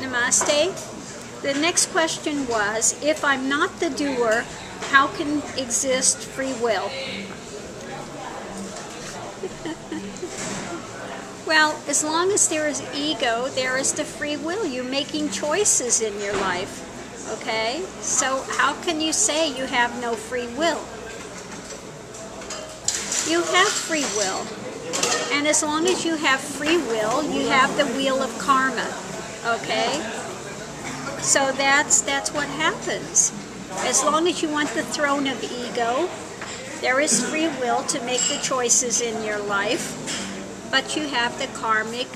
Namaste. The next question was, if I'm not the doer, how can exist free will? Well, as long as there is ego, there is the free will. You're making choices in your life. Okay? So how can you say you have no free will? You have free will. And as long as you have free will, you have the wheel of karma. Okay? So that's what happens. As long as you want the throne of ego, there is free will to make the choices in your life, but you have the karmic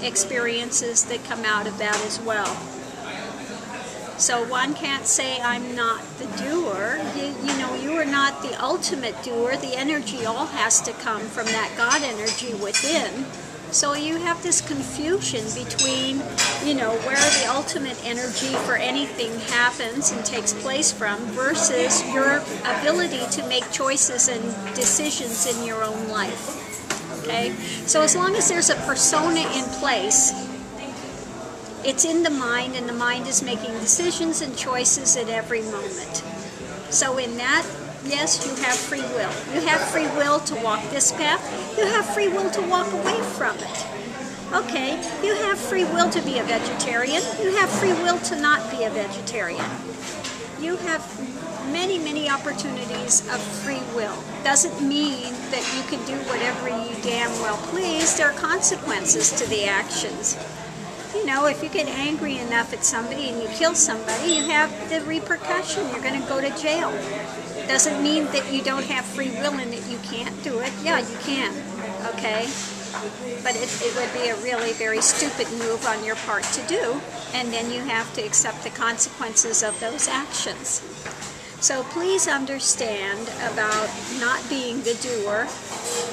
experiences that come out of that as well. So one can't say, I'm not the doer. You know, you are not the ultimate doer. The energy all has to come from that God energy within. So you have this confusion between, you know, where the ultimate energy for anything happens and takes place from versus your ability to make choices and decisions in your own life. Okay? So as long as there's a persona in place, it's in the mind, and the mind is making decisions and choices at every moment. So in that, yes, you have free will. You have free will to walk this path. You have free will to walk away from it. Okay, you have free will to be a vegetarian. You have free will to not be a vegetarian. You have many, many opportunities of free will. Doesn't mean that you can do whatever you damn well please. There are consequences to the actions. You know, if you get angry enough at somebody and you kill somebody, you have the repercussion. You're going to go to jail. Doesn't mean that you don't have free will and that you can't do it. Yeah, you can. Okay? But it would be a really very stupid move on your part to do, and then you have to accept the consequences of those actions. So please understand about not being the doer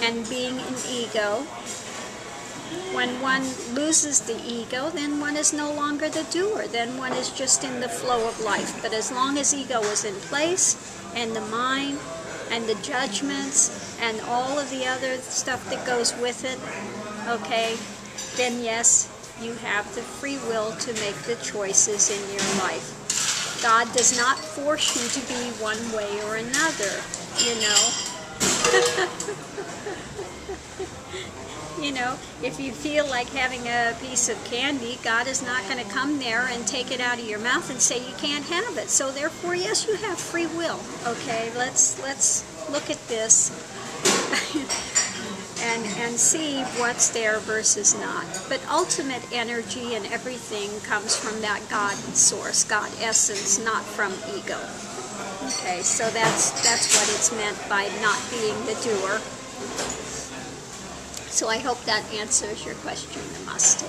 and being in ego. When one loses the ego, then one is no longer the doer. Then one is just in the flow of life. But as long as ego is in place, and the mind, and the judgments, and all of the other stuff that goes with it, okay, then yes, you have the free will to make the choices in your life. God does not force you to be one way or another, you know. You know, if you feel like having a piece of candy, God is not going to come there and take it out of your mouth and say you can't have it. So therefore, yes, you have free will. Okay, let's look at this and see what's there versus not. But ultimate energy and everything comes from that God source, God essence, not from ego. Okay, so that's what it's meant by not being the doer. So I hope that answers your question. Namaste.